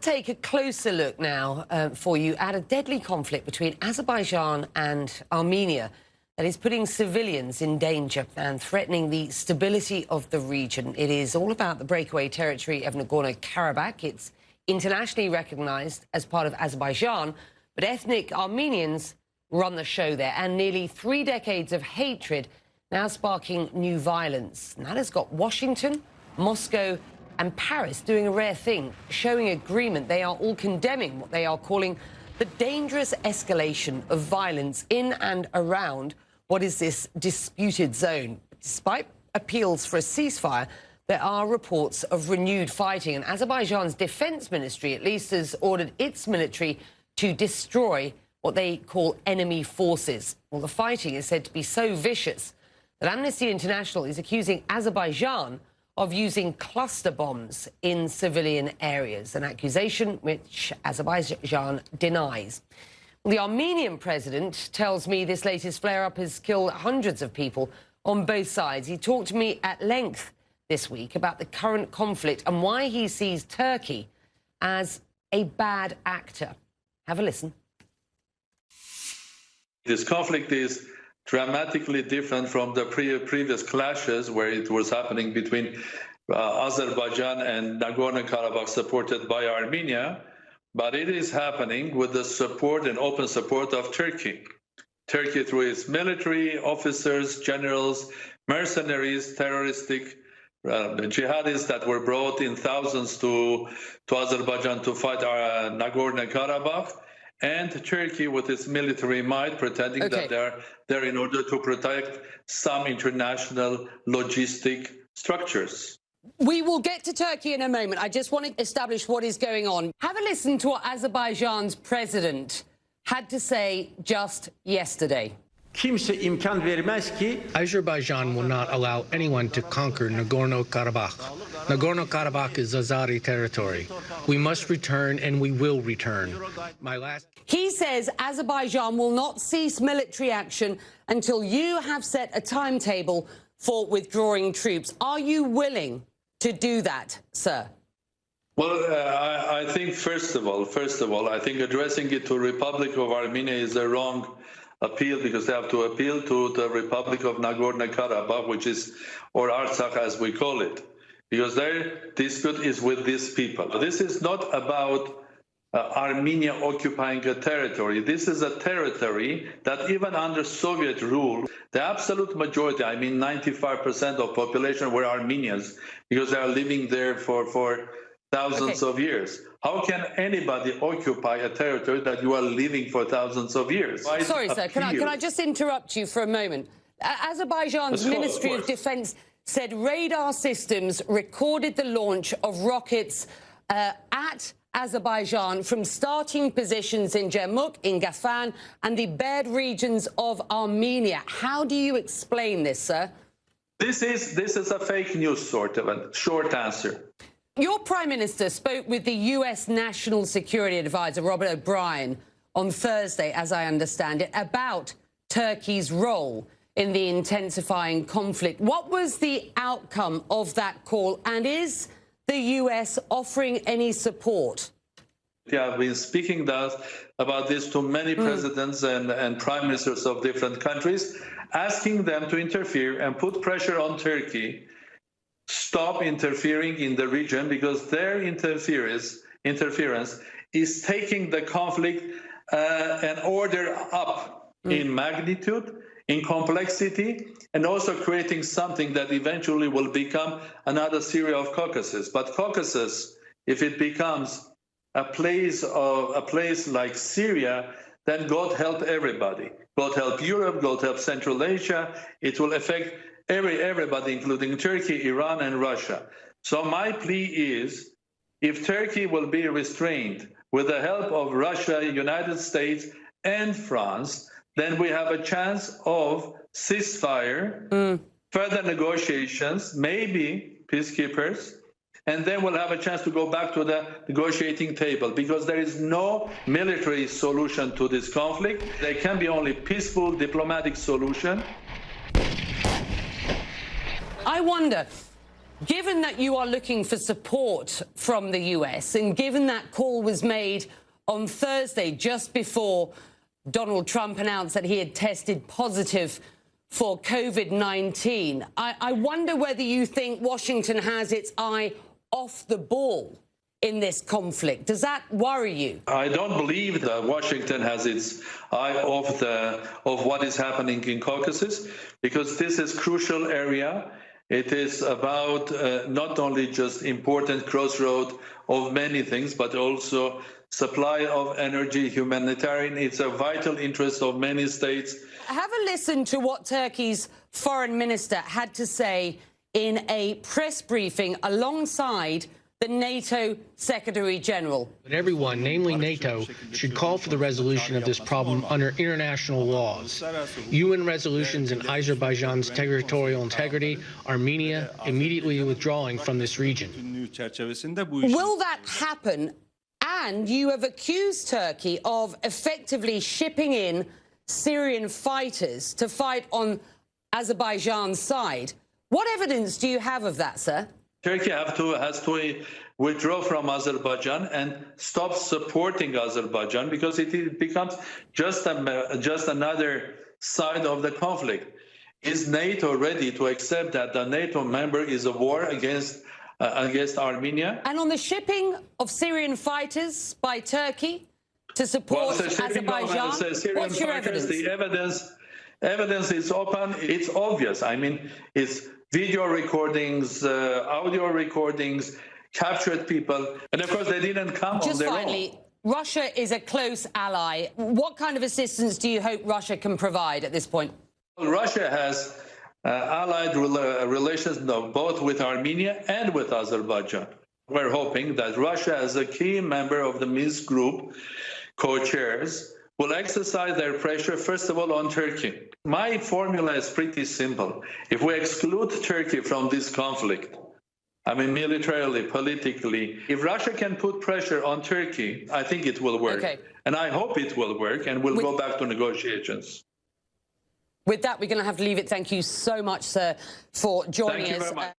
take a closer look now for you at a deadly conflict between Azerbaijan and Armenia that is putting civilians in danger and threatening the stability of the region. It is all about the breakaway territory of Nagorno-Karabakh. It's internationally recognized as part of Azerbaijan, but ethnic Armenians run the show there, and nearly 3 decades of hatred now sparking new violence. And that has got Washington, Moscow and Paris doing a rare thing, showing agreement. They are all condemning what they are calling the dangerous escalation of violence in and around what is this disputed zone. Despite appeals for a ceasefire, there are reports of renewed fighting, and Azerbaijan's defense ministry at least has ordered its military to destroy what they call enemy forces. Well, the fighting is said to be so vicious that Amnesty International is accusing Azerbaijan of using cluster bombs in civilian areas, an accusation which Azerbaijan denies. Well, the Armenian president tells me this latest flare-up has killed hundreds of people on both sides. He talked to me at length this week about the current conflict and why he sees Turkey as a bad actor. Have a listen. This conflict is dramatically different from the previous clashes where it was happening between Azerbaijan and Nagorno-Karabakh supported by Armenia, but it is happening with the support and open support of Turkey. Turkey through its military, officers, generals, mercenaries, terroristic jihadists that were brought in thousands to Azerbaijan to fight Nagorno-Karabakh, and Turkey with its military might pretending that they're there in order to protect some international logistic structures. We will get to Turkey in a moment. I just want to establish what is going on. Have a listen to what Azerbaijan's president had to say just yesterday. Azerbaijan will not allow anyone to conquer Nagorno-Karabakh. Nagorno-Karabakh is Azeri territory. We must return, and we will return. He says Azerbaijan will not cease military action until you have set a timetable for withdrawing troops. Are you willing to do that, sir? Well, I think first of all, I think addressing it to Republic of Armenia is a wrong appeal, because they have to appeal to the Republic of Nagorno-Karabakh, which is, or Artsakh as we call it, because their dispute is with these people. This is not about Armenia occupying a territory. This is a territory that even under Soviet rule, the absolute majority, I mean 95% of population were Armenians, because they are living there for thousands of years. How can anybody occupy a territory that you are living for thousands of years? Sorry, sir, can I just interrupt you for a moment? Azerbaijan's Ministry of Defense said radar systems recorded the launch of rockets at Azerbaijan from starting positions in Jermuk, in Gafan, and the Baird regions of Armenia. How do you explain this, sir? This is a fake news, sort of a short answer. Your Prime Minister spoke with the US National Security Advisor, Robert O'Brien, on Thursday, as I understand it, about Turkey's role in the intensifying conflict. What was the outcome of that call, and is the US offering any support? Yeah, I've been speaking about this to many presidents and prime ministers of different countries, asking them to interfere and put pressure on Turkey, stop interfering in the region, because their interference is taking the conflict an order up in magnitude, in complexity, and also creating something that eventually will become another Syria of Caucasus. But Caucasus, if it becomes a place like Syria, then God help everybody. God help Europe, God help Central Asia. It will affect everybody, including Turkey, Iran, and Russia. So my plea is, if Turkey will be restrained with the help of Russia, United States, and France, then we have a chance of ceasefire, further negotiations, maybe peacekeepers, and then we'll have a chance to go back to the negotiating table, because there is no military solution to this conflict. There can be only peaceful diplomatic solution. I wonder, Given that you are looking for support from the US, and given that call was made on Thursday, just before Donald Trump announced that he had tested positive for COVID-19, I wonder whether you think Washington has its eye off the ball in this conflict. Does that worry you? I don't believe that Washington has its eye off what is happening in Caucasus, because this is a crucial area. It is about not only just important crossroad of many things, but also supply of energy, humanitarian. It's a vital interest of many states. Have a listen to what Turkey's foreign minister had to say in a press briefing alongside the NATO Secretary General. But everyone, namely NATO, should call for the resolution of this problem under international laws. UN resolutions in Azerbaijan's territorial integrity, Armenia immediately withdrawing from this region. Will that happen? And you have accused Turkey of effectively shipping in Syrian fighters to fight on Azerbaijan's side. What evidence do you have of that, sir? Turkey has to withdraw from Azerbaijan and stop supporting Azerbaijan, because it becomes just another side of the conflict. Is NATO ready to accept that the NATO member is a war against Armenia? And on the shipping of Syrian fighters by Turkey to support Azerbaijan, what's your evidence? The evidence is open. It's obvious. I mean, it's video recordings, audio recordings, captured people. And of course, they didn't come on their own. Just finally, Russia is a close ally. What kind of assistance do you hope Russia can provide at this point? Russia has allied relations both with Armenia and with Azerbaijan. We're hoping that Russia, as a key member of the Minsk group, co-chairs, will exercise their pressure, first of all, on Turkey. My formula is pretty simple. If we exclude Turkey from this conflict, I mean, militarily, politically, if Russia can put pressure on Turkey, I think it will work. Okay. And I hope it will work, and we'll go back to negotiations. With that, we're going to have to leave it. Thank you so much, sir, for joining us. Thank you very much.